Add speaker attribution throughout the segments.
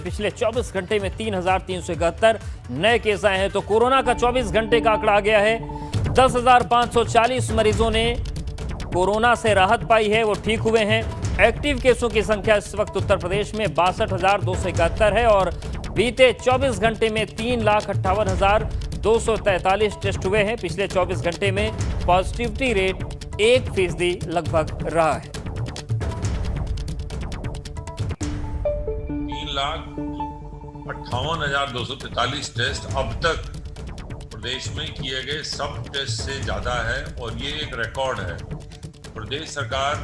Speaker 1: पिछले 24 घंटे में 3,371 नए केस आए हैं। तो कोरोना का 24 घंटे का आंकड़ा आ गया है। 10,540 मरीजों ने कोरोना से राहत पाई है, वो ठीक हुए हैं। एक्टिव केसों की संख्या इस वक्त उत्तर प्रदेश में 62,271 है और बीते 24 घंटे में 3,58,243 टेस्ट हुए हैं। पिछले 24 घंटे में पॉजिटिविटी रेट 1% लगभग रहा है।
Speaker 2: 3,58,243 टेस्ट अब तक प्रदेश में किए गए सब टेस्ट से ज्यादा है और ये एक रिकॉर्ड है। प्रदेश सरकार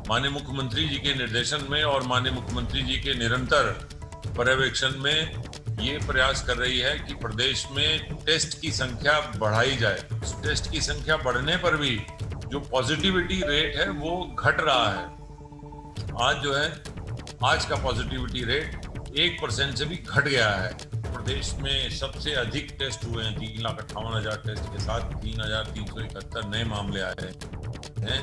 Speaker 2: माननीय मुख्यमंत्री जी के निर्देशन में और माननीय मुख्यमंत्री जी के निरंतर पर्यवेक्षण में ये प्रयास कर रही है कि प्रदेश में टेस्ट की संख्या बढ़ाई जाए। टेस्ट की संख्या बढ़ने पर भी जो पॉजिटिविटी रेट है वो घट रहा है। आज का पॉजिटिविटी रेट 1% से भी घट गया है। प्रदेश में सबसे अधिक टेस्ट हुए हैं। 3,58,000 टेस्ट के साथ 3,371 नए मामले आए हैं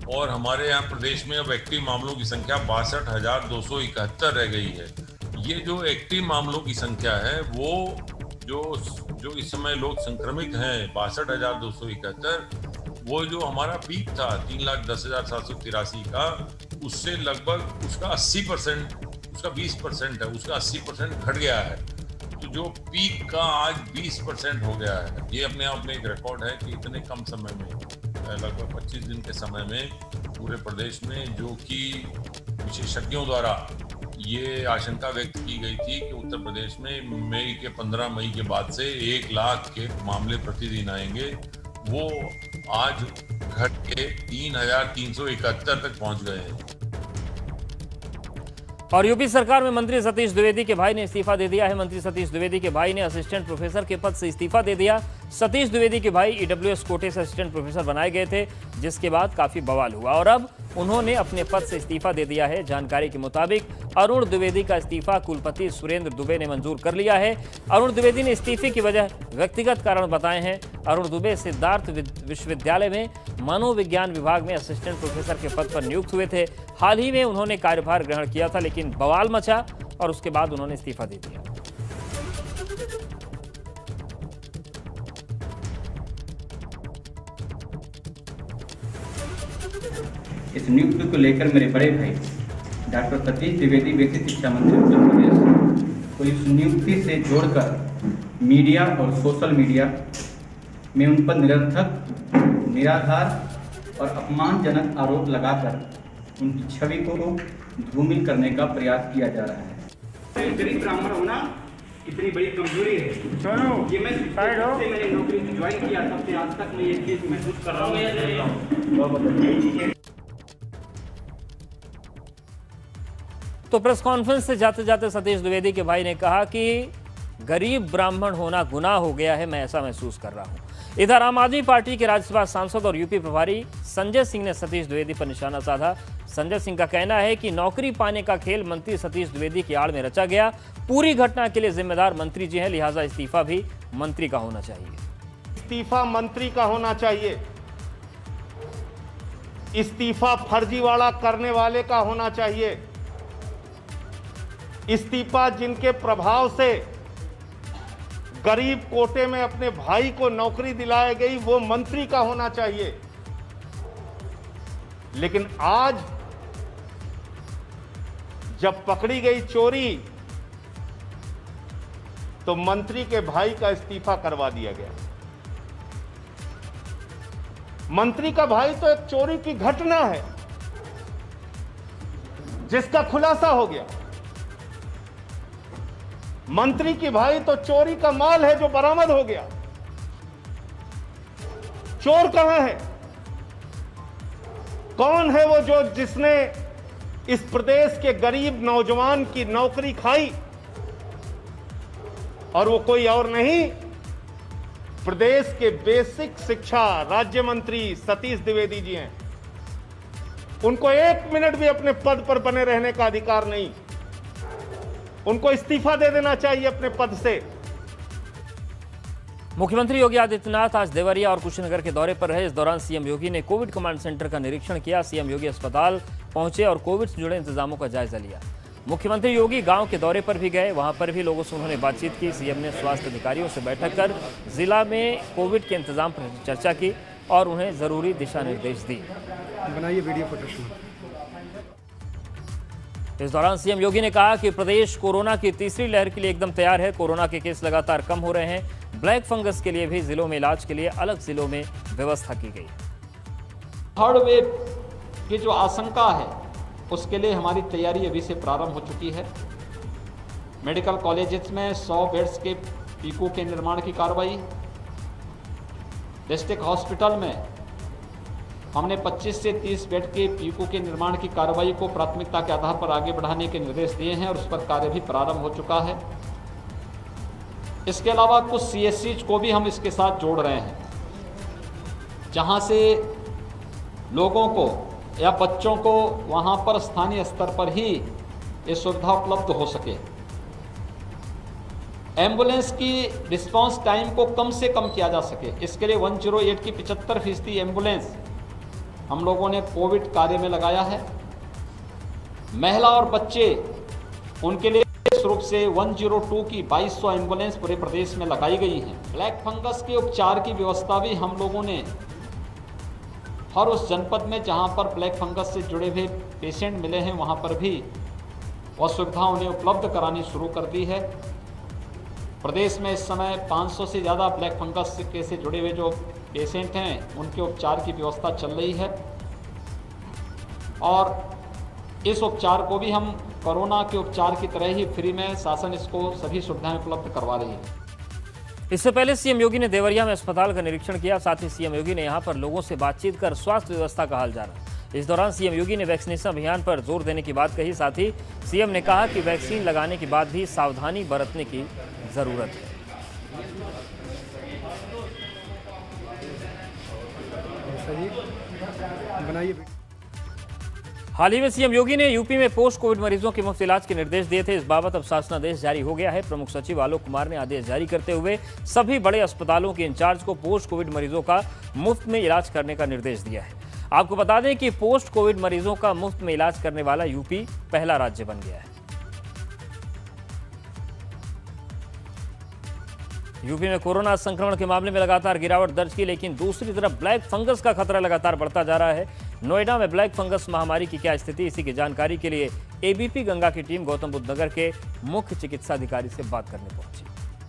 Speaker 2: और हमारे यहाँ प्रदेश में अब एक्टिव मामलों की संख्या 62,271 रह गई है। ये जो एक्टिव मामलों की संख्या है वो जो इस समय लोग संक्रमित हैं 62,271, वो जो हमारा पीक था 3,10,783 का, उससे लगभग उसका 80%, उसका 20% है, उसका 80% घट गया है। तो जो पीक का आज 20% हो गया है, ये अपने आप में एक रिकॉर्ड है कि इतने कम समय में, लगभग 25 दिन के समय में पूरे प्रदेश में, जो कि विशेषज्ञों द्वारा ये आशंका व्यक्त की गई थी कि उत्तर प्रदेश में 15 मई के बाद से 1 लाख के मामले प्रतिदिन आएंगे, वो आज घट के 3,371 तक पहुंच गए हैं।
Speaker 1: और यूपी सरकार में मंत्री सतीश द्विवेदी के भाई ने इस्तीफा दे दिया है। मंत्री सतीश द्विवेदी के भाई ने असिस्टेंट प्रोफेसर के पद से इस्तीफा दे दिया। सतीश द्विवेदी के भाई ईडब्ल्यूएस कोटे से असिस्टेंट प्रोफेसर बनाए गए थे, जिसके बाद काफी बवाल हुआ और अब उन्होंने अपने पद से इस्तीफा दे दिया है। जानकारी के मुताबिक अरुण द्विवेदी का इस्तीफा कुलपति सुरेंद्र दुबे ने मंजूर कर लिया है। अरुण द्विवेदी ने इस्तीफे की वजह व्यक्तिगत कारण बताए हैं। अरुण दुबे सिद्धार्थ विश्वविद्यालय में मनोविज्ञान विभाग में असिस्टेंट प्रोफेसर के पद पर नियुक्त हुए थे। हाल ही में उन्होंने कार्यभार ग्रहण किया था, लेकिन बवाल मचा और उसके बाद उन्होंने इस्तीफा दे दिया।
Speaker 3: इस नियुक्ति को लेकर मेरे बड़े भाई डॉक्टर सतीश द्विवेदी व्यक्ति शिक्षा मंत्री उत्तर प्रदेश को इस नियुक्ति से जोड़कर मीडिया और सोशल मीडिया में उन पर निरर्थक, निराधार और अपमानजनक आरोप लगाकर उनकी छवि को धूमिल करने का प्रयास किया जा रहा है।
Speaker 4: गरीब ब्राह्मण होना इतनी बड़ी कमजोरी है। ये मैं मैंने नौकरी ज्वाइन किया तब से आज तक मैं ये चीज महसूस कर रहा हूँ।
Speaker 1: तो प्रेस कॉन्फ्रेंस से जाते जाते सतीश द्विवेदी के भाई ने कहा कि गरीब ब्राह्मण होना गुनाह हो गया है, मैं ऐसा महसूस कर रहा हूं। इधर आम आदमी पार्टी के राज्यसभा सांसद और यूपी प्रभारी संजय सिंह ने सतीश द्विवेदी पर निशाना साधा। संजय सिंह का कहना है कि नौकरी पाने का खेल मंत्री सतीश द्विवेदी की आड़ में रचा गया। पूरी घटना के लिए जिम्मेदार मंत्री जी हैं, लिहाजा इस्तीफा भी मंत्री का होना चाहिए।
Speaker 5: इस्तीफा मंत्री का होना चाहिए। इस्तीफा फर्जीवाड़ा करने वाले का होना चाहिए। इस्तीफा जिनके प्रभाव से गरीब कोटे में अपने भाई को नौकरी दिलाई गई, वो मंत्री का होना चाहिए। लेकिन आज जब पकड़ी गई चोरी तो मंत्री के भाई का इस्तीफा करवा दिया गया। मंत्री का भाई तो एक चोरी की घटना है जिसका खुलासा हो गया। मंत्री की भाई तो चोरी का माल है जो बरामद हो गया। चोर कहां है? कौन है वो जो जिसने इस प्रदेश के गरीब नौजवान की नौकरी खाई? और वो कोई और नहीं, प्रदेश के बेसिक शिक्षा राज्य मंत्री सतीश द्विवेदी जी हैं। उनको 1 मिनट भी अपने पद पर बने रहने का अधिकार नहीं। उनको इस्तीफा दे देना चाहिए अपने पद से।
Speaker 1: मुख्यमंत्री योगी आदित्यनाथ आज देवरिया और कुशीनगर के दौरे पर रहे। इस दौरान सीएम योगी ने कोविड कमांड सेंटर का निरीक्षण किया। सीएम योगी अस्पताल पहुंचे और कोविड से जुड़े इंतजामों का जायजा लिया। मुख्यमंत्री योगी गांव के दौरे पर भी गए, वहां पर भी लोगों से उन्होंने बातचीत की। सीएम ने स्वास्थ्य अधिकारियों से बैठक कर जिला में कोविड के इंतजाम पर चर्चा की और उन्हें जरूरी दिशा निर्देश दिए।
Speaker 6: बनाइए वीडियो फुटेज।
Speaker 1: इस दौरान सीएम योगी ने कहा कि प्रदेश कोरोना की तीसरी लहर के लिए एकदम तैयार है। कोरोना के केस लगातार कम हो रहे हैं। ब्लैक फंगस के लिए भी जिलों में इलाज के लिए अलग जिलों में व्यवस्था की गई।
Speaker 7: थर्ड वेव की जो आशंका है उसके लिए हमारी तैयारी अभी से प्रारंभ हो चुकी है। मेडिकल कॉलेजेस में 100 बेड्स के पीकू के निर्माण की कार्रवाई, डिस्ट्रिक्ट हॉस्पिटल में हमने 25 से 30 बेड के पीकू के निर्माण की कार्रवाई को प्राथमिकता के आधार पर आगे बढ़ाने के निर्देश दिए हैं और उस पर कार्य भी प्रारंभ हो चुका है। इसके अलावा कुछ CSCs को भी हम इसके साथ जोड़ रहे हैं, जहां से लोगों को या बच्चों को वहां पर स्थानीय स्तर पर ही ये सुविधा उपलब्ध हो सके। एम्बुलेंस की रिस्पांस टाइम को कम से कम किया जा सके, इसके लिए 108 की 75% एम्बुलेंस हम लोगों ने कोविड कार्य में लगाया है। महिला और बच्चे उनके लिए विशेष रूप से 102 की 2200 एम्बुलेंस पूरे प्रदेश में लगाई गई हैं। ब्लैक फंगस के उपचार की व्यवस्था भी हम लोगों ने हर उस जनपद में जहां पर ब्लैक फंगस से जुड़े हुए पेशेंट मिले हैं वहां पर भी वह सुविधा उन्हें उपलब्ध करानी शुरू कर दी है। प्रदेश में इस समय 500 से ज़्यादा ब्लैक फंगस से जुड़े हुए जो पेशेंट हैं उनके उपचार की व्यवस्था चल रही है और इस उपचार को भी हम कोरोना के उपचार की तरह ही फ्री में शासन इसको सभी सुविधाएं उपलब्ध करवा रही है।
Speaker 1: इससे पहले सीएम योगी ने देवरिया में अस्पताल का निरीक्षण किया। साथ ही सीएम योगी ने यहां पर लोगों से बातचीत कर स्वास्थ्य व्यवस्था का हाल जाना। इस दौरान सीएम योगी ने वैक्सीनेशन अभियान पर जोर देने की बात कही। साथ ही सीएम ने कहा कि वैक्सीन लगाने के बाद भी सावधानी बरतने की जरूरत है।
Speaker 6: बनाइए।
Speaker 1: हाल ही में सीएम योगी ने यूपी में पोस्ट कोविड मरीजों के मुफ्त इलाज के निर्देश दिए थे। इस बाबत अब शासनादेश जारी हो गया है। प्रमुख सचिव आलोक कुमार ने आदेश जारी करते हुए सभी बड़े अस्पतालों के इंचार्ज को पोस्ट कोविड मरीजों का मुफ्त में इलाज करने का निर्देश दिया है। आपको बता दें कि पोस्ट कोविड मरीजों का मुफ्त में इलाज करने वाला यूपी पहला राज्य बन गया है। यूपी में कोरोना संक्रमण के मामले में लगातार गिरावट दर्ज की, लेकिन दूसरी तरफ ब्लैक फंगस का खतरा लगातार बढ़ता जा रहा है। नोएडा में ब्लैक फंगस महामारी की क्या स्थिति, इसी की जानकारी के लिए एबीपी गंगा की टीम गौतम बुद्ध नगर के मुख्य चिकित्सा अधिकारी से बात करने पहुंची।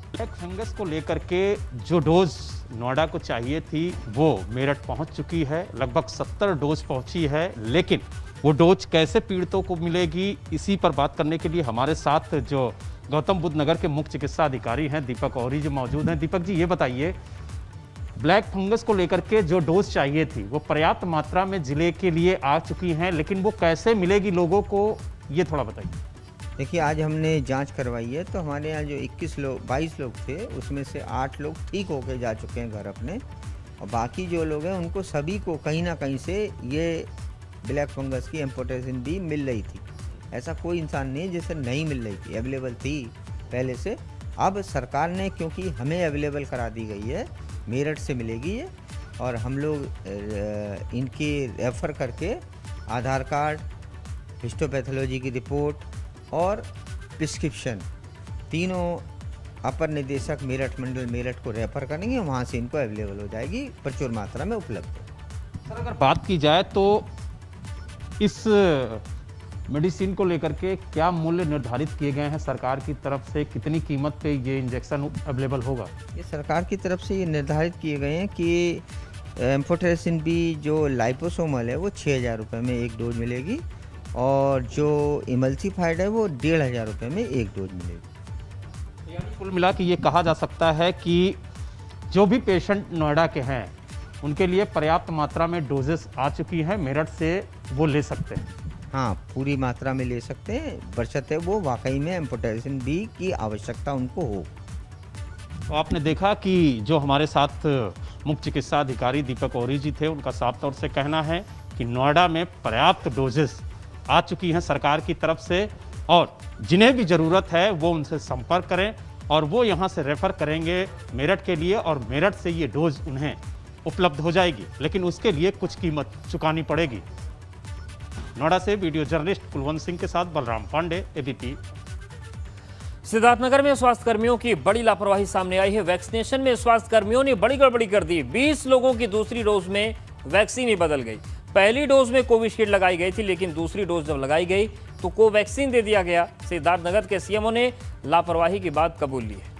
Speaker 5: ब्लैक फंगस को लेकर के जो डोज नोएडा को चाहिए थी वो मेरठ पहुंच चुकी है। लगभग 70 डोज पहुंची है, लेकिन वो डोज कैसे पीड़ितों को मिलेगी, इसी पर बात करने के लिए हमारे साथ जो गौतम बुद्ध नगर के मुख्य चिकित्सा अधिकारी हैं दीपक औरी जी मौजूद हैं। दीपक जी, ये बताइए, ब्लैक फंगस को लेकर के जो डोज चाहिए थी वो पर्याप्त मात्रा में जिले के लिए आ चुकी हैं, लेकिन वो कैसे मिलेगी लोगों को, ये थोड़ा बताइए।
Speaker 8: देखिए, आज हमने जांच करवाई है तो हमारे यहाँ जो 22 लोग थे उसमें से 8 लोग ठीक होकर जा चुके हैं घर अपने, और बाकी जो लोग हैं उनको सभी को कहीं ना कहीं से ये ब्लैक फंगस की एम्फोटेरिसिन बी मिल रही थी। ऐसा कोई इंसान नहीं जिसे नहीं मिल रही थी, अवेलेबल थी पहले से। अब सरकार ने क्योंकि हमें अवेलेबल करा दी गई है, मेरठ से मिलेगी ये, और हम लोग इनकी रेफ़र करके आधार कार्ड, हिस्टोपैथोलॉजी की रिपोर्ट और प्रिस्क्रिप्शन तीनों अपर निदेशक मेरठ मंडल मेरठ को रेफ़र करेंगे, वहाँ से इनको अवेलेबल हो जाएगी, प्रचुर मात्रा में उपलब्ध है।
Speaker 5: सर, अगर बात की जाए तो इस मेडिसिन को लेकर के क्या मूल्य निर्धारित किए गए हैं सरकार की तरफ से, कितनी कीमत पे ये इंजेक्शन अवेलेबल होगा? ये
Speaker 8: सरकार की तरफ से ये निर्धारित किए गए हैं कि एम्फोटेरिसिन बी जो लाइपोसोमल है वो 6000 रुपये में एक डोज मिलेगी, और जो इमल्सीफाइड है वो 1500 रुपये में एक डोज मिलेगी।
Speaker 5: यानी कुल मिला के ये कहा जा सकता है कि जो भी पेशेंट नोएडा के हैं उनके लिए पर्याप्त मात्रा में डोजेस आ चुकी हैं, मेरठ से वो ले सकते हैं।
Speaker 8: हाँ, पूरी मात्रा में ले सकते हैं, बशर्ते वो वाकई में एम्फोटेरिसिन बी की आवश्यकता उनको हो।
Speaker 5: तो आपने देखा कि जो हमारे साथ मुख्य चिकित्सा अधिकारी दीपक औरी जी थे, उनका साफ तौर से कहना है कि नोएडा में पर्याप्त डोजेस आ चुकी हैं सरकार की तरफ से, और जिन्हें भी ज़रूरत है वो उनसे संपर्क करें और वो यहाँ से रेफ़र करेंगे मेरठ के लिए, और मेरठ से ये डोज उन्हें उपलब्ध हो जाएगी, लेकिन उसके लिए कुछ कीमत चुकानी पड़ेगी।
Speaker 9: नोएडा से वीडियो जर्नलिस्ट कुलवंत सिंह के साथ बलराम पांडे, एबीपी।
Speaker 1: सिद्धार्थनगर में स्वास्थ्य कर्मियों की बड़ी लापरवाही सामने आई है। वैक्सीनेशन में स्वास्थ्य कर्मियों ने बड़ी गड़बड़ी कर दी। 20 लोगों की दूसरी डोज में वैक्सीन ही बदल गई। पहली डोज में कोविशील्ड लगाई गई थी, लेकिन दूसरी डोज जब लगाई गई तो कोवैक्सीन दे दिया गया। सिद्धार्थनगर के सीएमओ ने लापरवाही की बात कबूल ली है।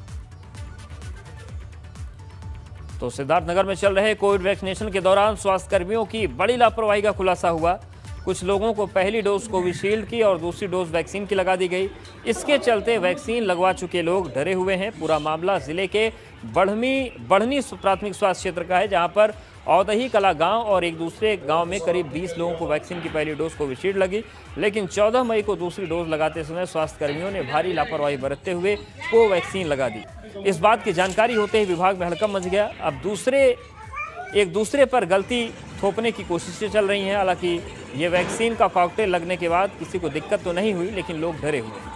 Speaker 1: तो सिद्धार्थनगर में चल रहे कोविड वैक्सीनेशन के दौरान स्वास्थ्य कर्मियों की बड़ी लापरवाही का खुलासा हुआ। कुछ लोगों को पहली डोज कोविशील्ड की और दूसरी डोज वैक्सीन की लगा दी गई। इसके चलते वैक्सीन लगवा चुके लोग डरे हुए हैं। पूरा मामला जिले के बढ़नी प्राथमिक स्वास्थ्य क्षेत्र का है, जहां पर औदही कला गांव और एक दूसरे गांव में करीब 20 लोगों को वैक्सीन की पहली डोज कोविशील्ड लगी, लेकिन 14 मई को दूसरी डोज लगाते समय स्वास्थ्य कर्मियों ने भारी लापरवाही बरतते हुए कोवैक्सीन लगा दी। इस बात की जानकारी होते ही विभाग में हड़कंप मच गया। अब एक दूसरे पर गलती थोपने की कोशिशें चल रही हैं। हालांकि ये वैक्सीन का कॉकटेल लगने के बाद किसी को दिक्कत तो नहीं हुई, लेकिन लोग डरे हुए हैं।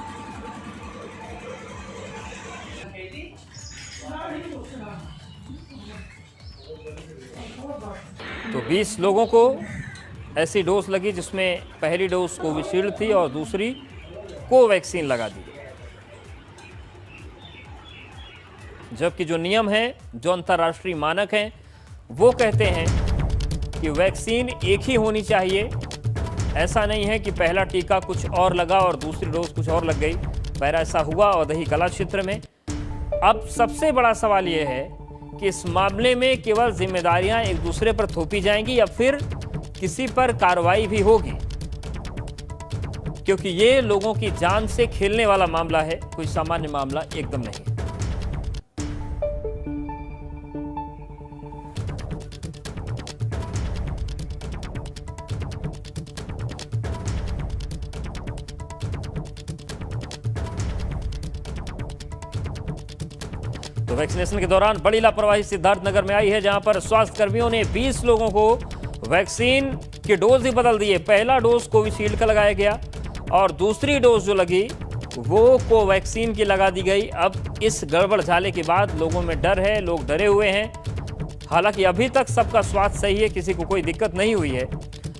Speaker 1: तो 20 लोगों को ऐसी डोज लगी जिसमें पहली डोज कोविशील्ड थी और दूसरी कोवैक्सीन लगा दी। जबकि जो नियम है, जो अंतर्राष्ट्रीय मानक हैं, वो कहते हैं कि वैक्सीन एक ही होनी चाहिए। ऐसा नहीं है कि पहला टीका कुछ और लगा और दूसरी डोज कुछ और लग गई। पहला ऐसा हुआ औदही कला क्षेत्र में। अब सबसे बड़ा सवाल यह है कि इस मामले में केवल जिम्मेदारियां एक दूसरे पर थोपी जाएंगी या फिर किसी पर कार्रवाई भी होगी, क्योंकि ये लोगों की जान से खेलने वाला मामला है, कोई सामान्य मामला एकदम नहीं। तो वैक्सीनेशन के दौरान बड़ी लापरवाही सिद्धार्थनगर में आई है, जहां पर स्वास्थ्य कर्मियों ने 20 लोगों को वैक्सीन के डोज ही बदल दिए। पहला डोज कोविशील्ड का लगाया गया और दूसरी डोज जो लगी वो कोवैक्सीन की लगा दी गई। अब इस गड़बड़ झाले के बाद लोगों में डर है, लोग डरे हुए हैं। हालांकि अभी तक सबका स्वास्थ्य सही है, किसी को कोई दिक्कत नहीं हुई है,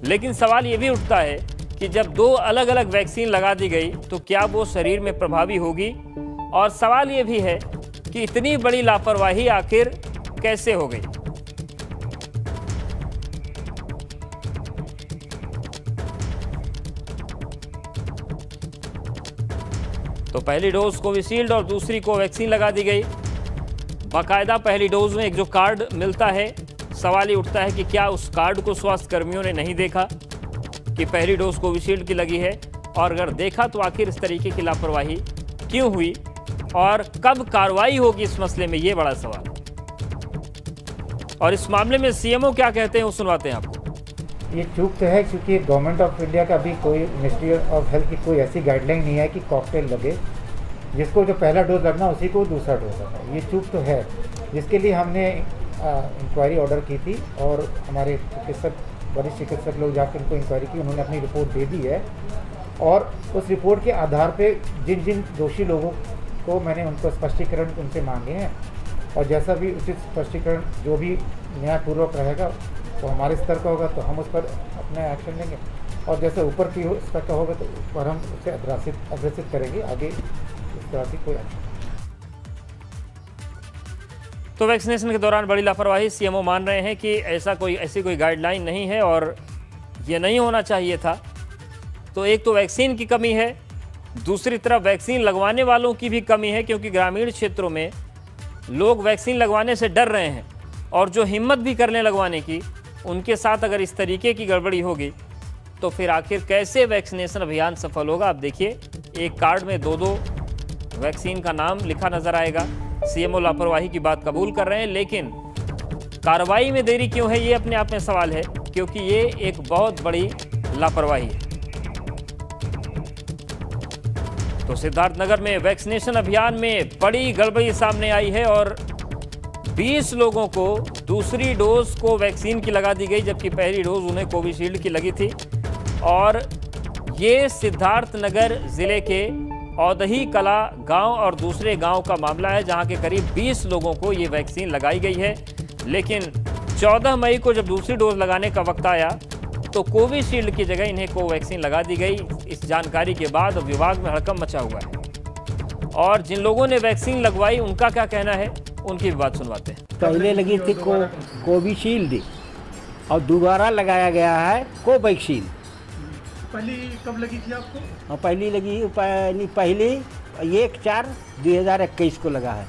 Speaker 1: लेकिन सवाल ये भी उठता है कि जब 2 अलग अलग वैक्सीन लगा दी गई तो क्या वो शरीर में प्रभावी होगी। और सवाल ये भी है कि इतनी बड़ी लापरवाही आखिर कैसे हो गई। तो पहली डोज कोविशील्ड और दूसरी कोवैक्सीन लगा दी गई। बाकायदा पहली डोज में एक जो कार्ड मिलता है, सवाल ये उठता है कि क्या उस कार्ड को स्वास्थ्य कर्मियों ने नहीं देखा कि पहली डोज कोविशील्ड की लगी है, और अगर देखा तो आखिर इस तरीके की लापरवाही क्यों हुई और कब कार्रवाई होगी इस मसले में, ये बड़ा सवाल है। और इस मामले में सीएमओ क्या कहते हैं वो सुनवाते हैं आपको।
Speaker 10: ये चूक तो है, क्योंकि गवर्नमेंट ऑफ इंडिया का भी कोई मिनिस्ट्री ऑफ हेल्थ की कोई ऐसी गाइडलाइन नहीं है कि कॉकटेल लगे, जिसको जो पहला डोज लगना उसी को दूसरा डोज लगना। ये चूक तो है, जिसके लिए हमने इंक्वायरी ऑर्डर की थी और हमारे वरिष्ठ चिकित्सक लोग जाकर उनको इंक्वायरी की, उन्होंने अपनी रिपोर्ट दे दी है। और उस रिपोर्ट के आधार पर जिन जिन दोषी लोगों को मैंने उनको स्पष्टीकरण उनसे मांगे हैं, और जैसा भी उचित स्पष्टीकरण जो भी न्यायपूर्वक रहेगा तो हमारे स्तर का होगा तो हम उस पर अपना एक्शन लेंगे, और जैसे ऊपर की स्तर का होगा तो उस पर हम उसे अग्रसित करेंगे आगे इस तरह की कोई एक्शन।
Speaker 1: तो वैक्सीनेशन के दौरान बड़ी लापरवाही, सीएमओ मान रहे हैं कि ऐसी कोई गाइडलाइन नहीं है और ये नहीं होना चाहिए था। तो एक तो वैक्सीन की कमी है, दूसरी तरफ वैक्सीन लगवाने वालों की भी कमी है, क्योंकि ग्रामीण क्षेत्रों में लोग वैक्सीन लगवाने से डर रहे हैं, और जो हिम्मत भी करने लगवाने की, उनके साथ अगर इस तरीके की गड़बड़ी होगी तो फिर आखिर कैसे वैक्सीनेशन अभियान सफल होगा। आप देखिए, एक कार्ड में 2-2 वैक्सीन का नाम लिखा नजर आएगा। सीएमओ लापरवाही की बात कबूल कर रहे हैं, लेकिन कार्रवाई में देरी क्यों है, ये अपने आप में सवाल है, क्योंकि ये एक बहुत बड़ी लापरवाही है। तो सिद्धार्थनगर में वैक्सीनेशन अभियान में बड़ी गड़बड़ी सामने आई है और 20 लोगों को दूसरी डोज को वैक्सीन की लगा दी गई, जबकि पहली डोज उन्हें कोविशील्ड की लगी थी। और ये सिद्धार्थनगर जिले के औदही कला गांव और दूसरे गांव का मामला है, जहां के करीब 20 लोगों को ये वैक्सीन लगाई गई है। लेकिन 14 मई को जब दूसरी डोज लगाने का वक्त आया तो कोविशील्ड की जगह इन्हें कोवैक्सीन लगा दी गई। इस जानकारी के बाद विभाग में हड़कंप मचा हुआ है और जिन लोगों ने वैक्सीन लगवाई उनका क्या कहना है, उनकी भी बात सुनवाते हैं।
Speaker 11: पहले लगी थी कोविशील्ड और दोबारा लगाया गया है कोवैक्सीन।
Speaker 6: पहली कब लगी थी आपको?
Speaker 11: और पहली लगी पहली 1/4/2021 को लगा है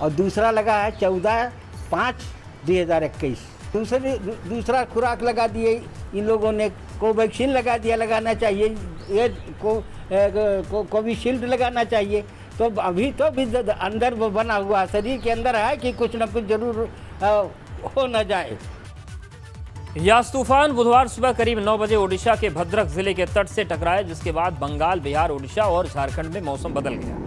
Speaker 11: और दूसरा लगा है 14/5/2021। दूसरा खुराक लगा दिए इन लोगों ने, कोवैक्सीन लगा दिया। लगाना चाहिए ये कोविशील्ड लगाना चाहिए। तो अभी तो भी अंदर वो बना हुआ शरीर के अंदर है कि कुछ न कुछ जरूर हो न जाए।
Speaker 1: यास तूफान बुधवार सुबह करीब 9 बजे ओडिशा के भद्रक जिले के तट से टकराया, जिसके बाद बंगाल, बिहार, ओडिशा और झारखंड में मौसम बदल गया।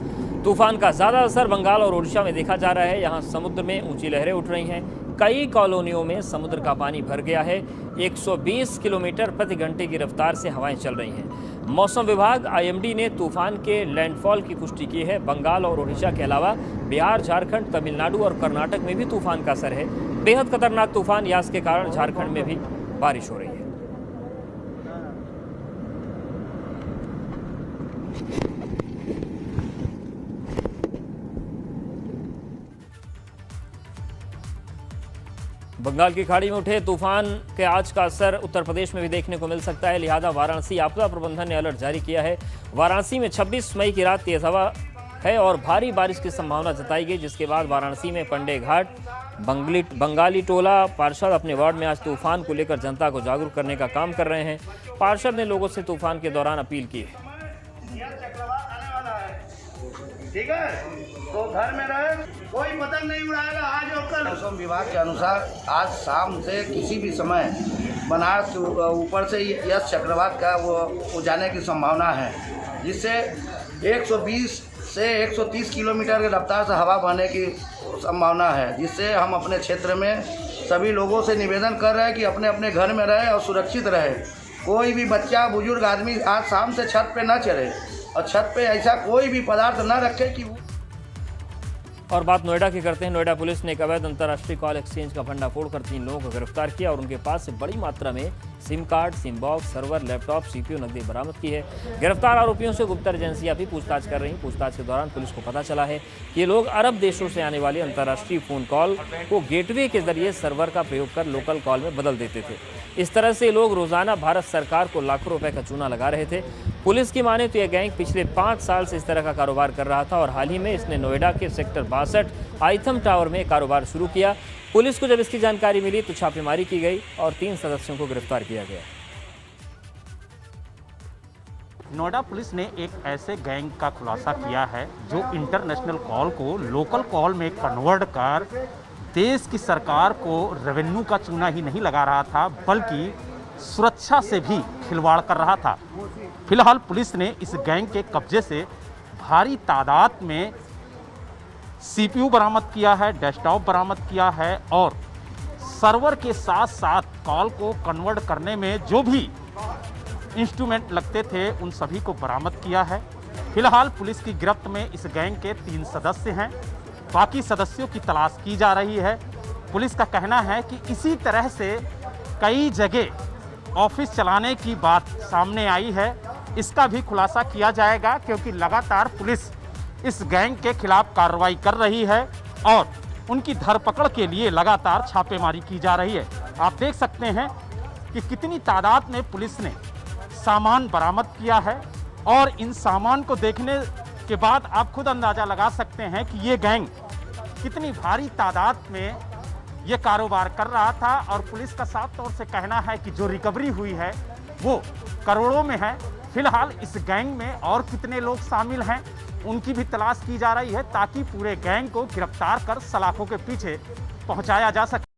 Speaker 1: तूफान का ज्यादा असर बंगाल और ओडिशा में देखा जा रहा है। यहां समुद्र में ऊंची लहरें उठ रही हैं। कई कॉलोनियों में समुद्र का पानी भर गया है। 120 किलोमीटर प्रति घंटे की रफ्तार से हवाएं चल रही हैं। मौसम विभाग IMD ने तूफान के लैंडफॉल की पुष्टि की है। बंगाल और ओडिशा के अलावा बिहार, झारखंड, तमिलनाडु और कर्नाटक में भी तूफान का असर है। बेहद खतरनाक तूफान यास के कारण झारखंड में भी बारिश हो रही है। बंगाल की खाड़ी में उठे तूफान के आज का असर उत्तर प्रदेश में भी देखने को मिल सकता है। लिहाजा वाराणसी आपदा प्रबंधन ने अलर्ट जारी किया है। वाराणसी में 26 मई की रात तेज हवा है और भारी बारिश की संभावना जताई गई, जिसके बाद वाराणसी में पंडे घाट बंगाली टोला पार्षद अपने वार्ड में आज तूफान को लेकर जनता को जागरूक करने का काम कर रहे हैं। पार्षद ने लोगों से तूफान के दौरान अपील की है।
Speaker 4: ठीक है, तो घर में रहे, कोई पतंग नहीं उड़ाएगा आज और कल।
Speaker 12: मौसम विभाग के अनुसार आज शाम से किसी भी समय बनारस के ऊपर से यस चक्रवात का वो जाने की संभावना है, जिससे 120 से 130 किलोमीटर की रफ्तार से हवा बहने की संभावना है, जिससे हम अपने क्षेत्र में सभी लोगों से निवेदन कर रहे हैं कि अपने अपने घर में रहे और सुरक्षित रहे। कोई भी बच्चा, बुजुर्ग आदमी आज शाम से छत पे न चढ़े और छत पे ऐसा कोई भी पदार्थ न रखे कि।
Speaker 1: और बात नोएडा की करते हैं। नोएडा पुलिस ने एक अवैध अंतर्राष्ट्रीय कॉल एक्सचेंज का भंडाफोड़ कर 3 लोगों को गिरफ्तार किया और उनके पास से बड़ी मात्रा में SIM card, SIM box, server, laptop, CPU नकदी बरामद की है। गिरफ्तार आरोपियों से गुप्त एजेंसियां भी पूछताछ कर रही। पूछताछ के दौरान पुलिस को पता चला है कि ये लोग अरब देशों से आने वाली अंतर्राष्ट्रीय फोन कॉल को गेटवे के जरिए सर्वर का प्रयोग कर लोकल कॉल में बदल देते थे। इस तरह से लोग रोजाना भारत सरकार को लाखों रुपए का चूना लगा रहे थे। पुलिस की माने तो यह गैंग पिछले 5 साल से इस तरह का कारोबार कर रहा था और हाल ही में इसने नोएडा के सेक्टर 62 आइथम टावर में कारोबार शुरू किया। पुलिस को जब इसकी जानकारी मिली तो छापेमारी की गई और 3 सदस्यों को गिरफ्तार किया गया।
Speaker 9: नोएडा पुलिस ने एक ऐसे गैंग का खुलासा किया है जो इंटरनेशनल कॉल को लोकल कॉल में कन्वर्ट कर देश की सरकार को रेवेन्यू का चूना ही नहीं लगा रहा था, बल्कि सुरक्षा से भी खिलवाड़ कर रहा था। फिलहाल पुलिस ने इस गैंग के कब्जे से भारी तादाद में CPU बरामद किया है, डेस्कटॉप बरामद किया है और सर्वर के साथ साथ कॉल को कन्वर्ट करने में जो भी इंस्ट्रूमेंट लगते थे उन सभी को बरामद किया है। फिलहाल पुलिस की गिरफ्त में इस गैंग के 3 सदस्य हैं। बाकी सदस्यों की तलाश की जा रही है। पुलिस का कहना है कि इसी तरह से कई जगह ऑफिस चलाने की बात सामने आई है। इसका भी खुलासा किया जाएगा, क्योंकि लगातार पुलिस इस गैंग के खिलाफ कार्रवाई कर रही है और उनकी धरपकड़ के लिए लगातार छापेमारी की जा रही है। आप देख सकते हैं कि कितनी तादाद में पुलिस ने सामान बरामद किया है और इन सामान को देखने के बाद आप खुद अंदाज़ा लगा सकते हैं कि ये गैंग कितनी भारी तादाद में ये कारोबार कर रहा था। और पुलिस का साफ तौर से कहना है कि जो रिकवरी हुई है वो करोड़ों में है। फिलहाल इस गैंग में और कितने लोग शामिल हैं उनकी भी तलाश की जा रही है, ताकि पूरे गैंग को गिरफ्तार कर सलाखों के पीछे पहुंचाया जा सके।